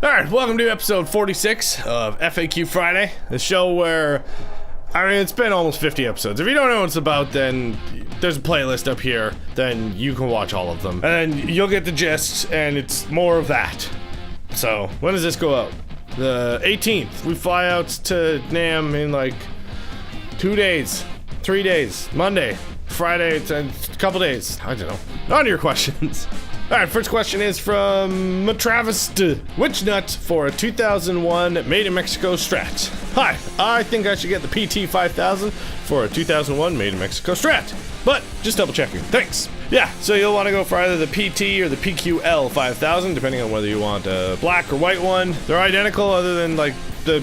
Alright, welcome to episode 46 of FAQ Friday, the show where, it's been almost 50 episodes. If you don't know what it's about, then there's a playlist up here, then you can watch all of them. And then you'll get the gist, and it's more of that. So, when does this go out? The 18th. We fly out to NAMM in like 2 days, 3 days, Monday, Friday, a couple days. I don't know. On to your questions. Alright, first question is from Travis. Which nut for a 2001 Made in Mexico Strat? Hi, I think I should get the PT 5000 for a 2001 Made in Mexico Strat. But, just double checking. Thanks. Yeah, so you'll want to go for either the PT or the PQL 5000, depending on whether you want a black or white one. They're identical other than, like, the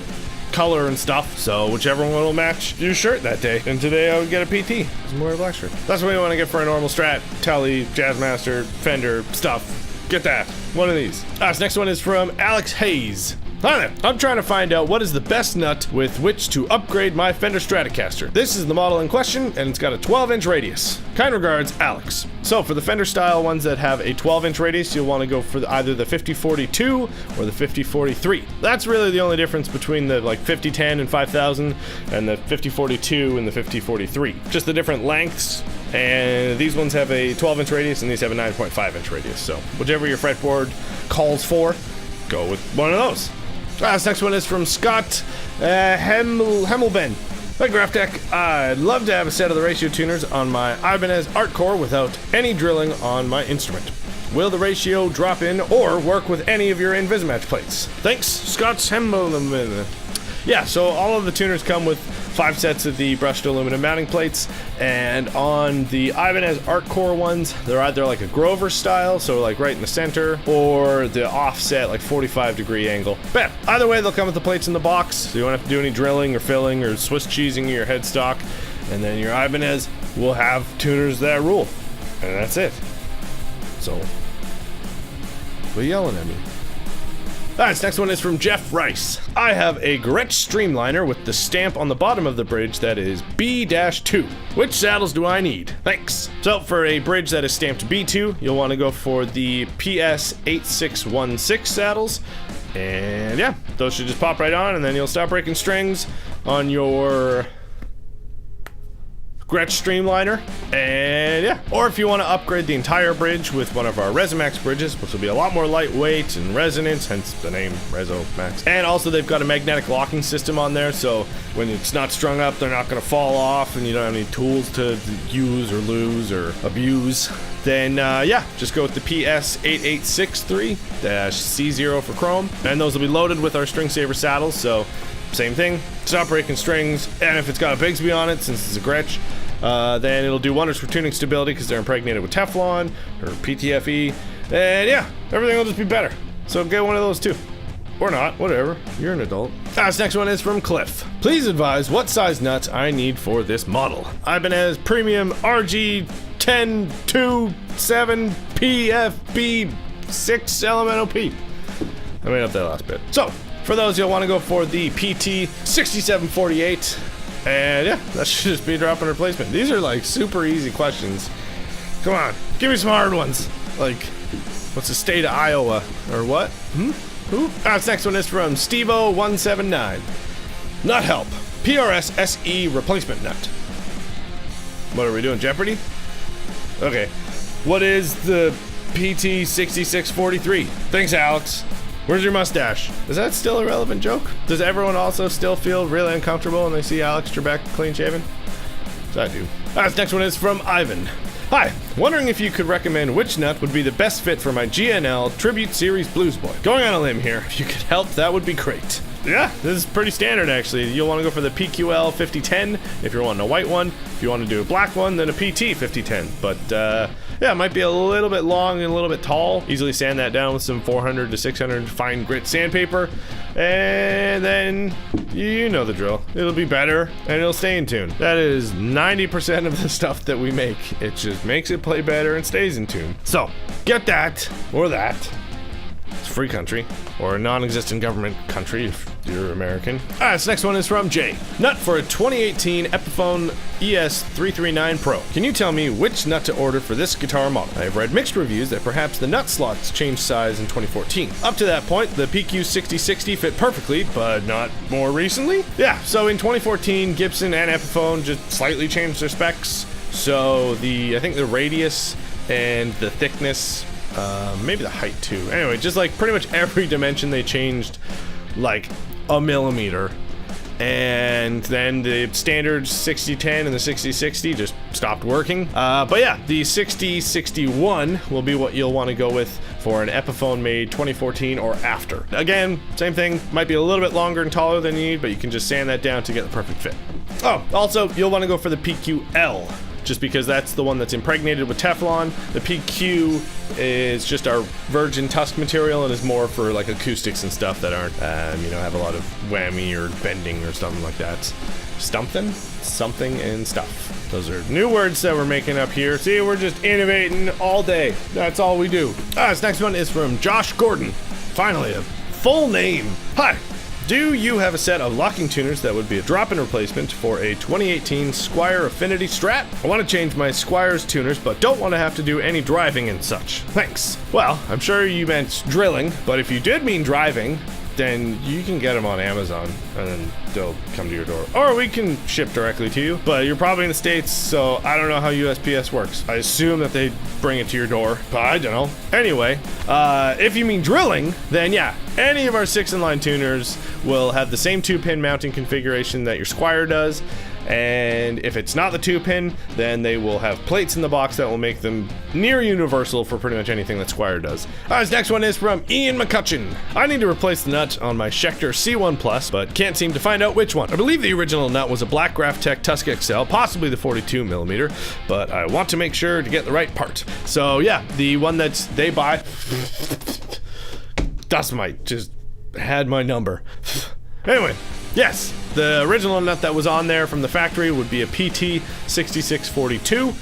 color and stuff, so whichever one will match your shirt that day. And today I would get a PT. I'm wearing a black shirt. That's what you want to get for a normal Strat, Tele, Jazzmaster, Fender stuff. Get that. One of these. This next one is from Alex Hayes. Hi there. I'm trying to find out what is the best nut with which to upgrade my Fender Stratocaster. This is the model in question, and it's got a 12-inch radius. Kind regards, Alex. So for the Fender style ones that have a 12-inch radius, you'll want to go for either the 5042 or the 5043. That's really the only difference between the like 5010 and 5000 and the 5042 and the 5043. Just the different lengths. And these ones have a 12-inch radius and these have a 9.5-inch radius. So whichever your fretboard calls for, go with one of those. This next one is from Scott Hemmelben. Hi Graphtech, I'd love to have a set of the ratio tuners on my Ibanez Art Core without any drilling on my instrument. Will the ratio drop in or work with any of your Invismatch plates? Thanks, Scott Hemmelben. Yeah, so all of the tuners come with 5 sets of the brushed aluminum mounting plates, and on the Ibanez Art Core ones, they're either like a Grover style, so like right in the center, or the offset, like 45-degree angle. But either way, they'll come with the plates in the box, so you won't have to do any drilling or filling or Swiss cheesing your headstock, and then your Ibanez will have tuners that rule, and that's it. So, quit yelling at me. This next one is from Jeff Rice. I have a Gretsch Streamliner with the stamp on the bottom of the bridge that is B-2. Which saddles do I need? Thanks. So for a bridge that is stamped B2, you'll want to go for the PS 8616 saddles. And yeah, those should just pop right on, and then you'll stop breaking strings on your Gretsch Streamliner, and yeah. Or if you want to upgrade the entire bridge with one of our Resomax bridges, which will be a lot more lightweight and resonant, hence the name Resomax. And also they've got a magnetic locking system on there, so when it's not strung up, they're not going to fall off, and you don't have any tools to use or lose or abuse. Then yeah, just go with the PS 8863-C0 for chrome, and those will be loaded with our String Saver saddles, so same thing, stop breaking strings, and if it's got a Bigsby on it, since it's a Gretsch, then it'll do wonders for tuning stability because they're impregnated with Teflon or PTFE, and yeah, everything will just be better. So get one of those too. Or not, whatever, you're an adult. This next one is from Cliff. Please advise what size nuts I need for this model. Ibanez Premium RG1027PFB6 Elemental P. I made up that last bit. So, for those, you'll want to go for the PT 6748, and yeah, that should just be a drop-in replacement. These are like super easy questions. Come on, give me some hard ones. Like, what's the state of Iowa? Or what? Who? This next one is from Stevo179. Nut help. PRS SE replacement nut. What are we doing, Jeopardy? Okay. What is the PT 6643? Thanks, Alex. Where's your mustache? Is that still a relevant joke? Does everyone also still feel really uncomfortable when they see Alex Trebek clean shaven? So I do. This next one is from Ivan. Hi, wondering if you could recommend which nut would be the best fit for my GNL Tribute Series Blues Boy. Going on a limb here, if you could help, that would be great. Yeah, this is pretty standard actually. You'll want to go for the PQL 5010 if you're wanting a white one. If you want to do a black one, then a PT 5010. But yeah, it might be a little bit long and a little bit tall. Easily sand that down with some 400 to 600 fine grit sandpaper. And then, you know the drill. It'll be better and it'll stay in tune. That is 90% of the stuff that we make. It just makes it play better and stays in tune. So, get that or that. It's a free country, or a non-existent government country if You're American. Alright, this next one is from Jay. Nut for a 2018 Epiphone ES339 Pro. Can you tell me which nut to order for this guitar model? I have read mixed reviews that perhaps the nut slots changed size in 2014. Up to that point, the PQ6060 fit perfectly, but not more recently? Yeah, so in 2014, Gibson and Epiphone just slightly changed their specs. So I think the radius and the thickness, maybe the height too. Anyway, just like pretty much every dimension they changed like a millimeter. And then the standard 6010 and the 6060 just stopped working. But yeah, the 6061 will be what you'll want to go with for an Epiphone made 2014 or after. Again, same thing, might be a little bit longer and taller than you need, but you can just sand that down to get the perfect fit. Oh, also, you'll want to go for the PQL, just because that's the one that's impregnated with Teflon. The PQ is just our virgin tusk material and is more for like acoustics and stuff that aren't, have a lot of whammy or bending or something like that. Something and stuff. Those are new words that we're making up here. See, we're just innovating all day. That's all we do. This next one is from Josh Gordon. Finally, a full name. Hi. Do you have a set of locking tuners that would be a drop-in replacement for a 2018 Squier Affinity Strat? I want to change my Squire's tuners, but don't want to have to do any driving and such. Thanks. Well, I'm sure you meant drilling, but if you did mean driving, then you can get them on Amazon, and then they'll come to your door. Or we can ship directly to you, but you're probably in the States, so I don't know how USPS works. I assume that they bring it to your door, but I don't know. Anyway, if you mean drilling, then yeah, any of our 6-in-line tuners will have the same 2-pin mounting configuration that your Squier does. And if it's not the 2-pin, then they will have plates in the box that will make them near universal for pretty much anything that Squier does. This next one is from Ian McCutcheon. I need to replace the nut on my Schecter C1 Plus, but can't seem to find out which one. I believe the original nut was a Black Graphtec Tusk XL, possibly the 42mm, but I want to make sure to get the right part. So yeah, the one that they buy, Dustmite just had my number. Anyway, yes, the original nut that was on there from the factory would be a PT6642,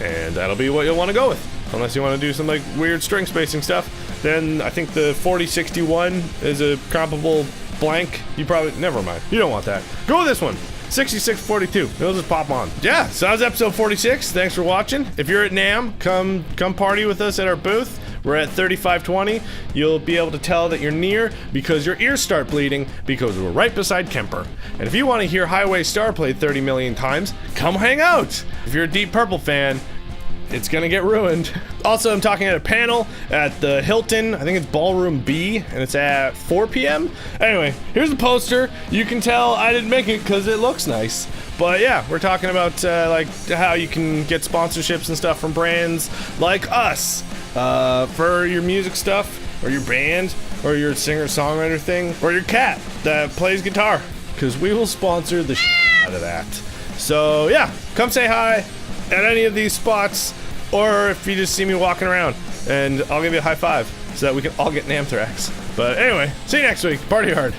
and that'll be what you'll want to go with. Unless you want to do some like weird string spacing stuff, then I think the 4061 is a comparable blank. You probably, never mind. You don't want that. Go with this one. 6642. It'll just pop on. Yeah, so that was episode 46. Thanks for watching. If you're at NAMM, come party with us at our booth. We're at 3520. You'll be able to tell that you're near because your ears start bleeding because we're right beside Kemper. And if you want to hear Highway Star played 30 million times, come hang out. If you're a Deep Purple fan, it's gonna get ruined. Also, I'm talking at a panel at the Hilton, I think it's Ballroom B, and it's at 4 p.m. Anyway, here's the poster. You can tell I didn't make it because it looks nice. But yeah, we're talking about like how you can get sponsorships and stuff from brands like us for your music stuff, or your band, or your singer-songwriter thing, or your cat that plays guitar, because we will sponsor the out of that. So yeah, come say hi at any of these spots, or if you just see me walking around, and I'll give you a high five so that we can all get an anthrax. But anyway, see you next week. Party hard.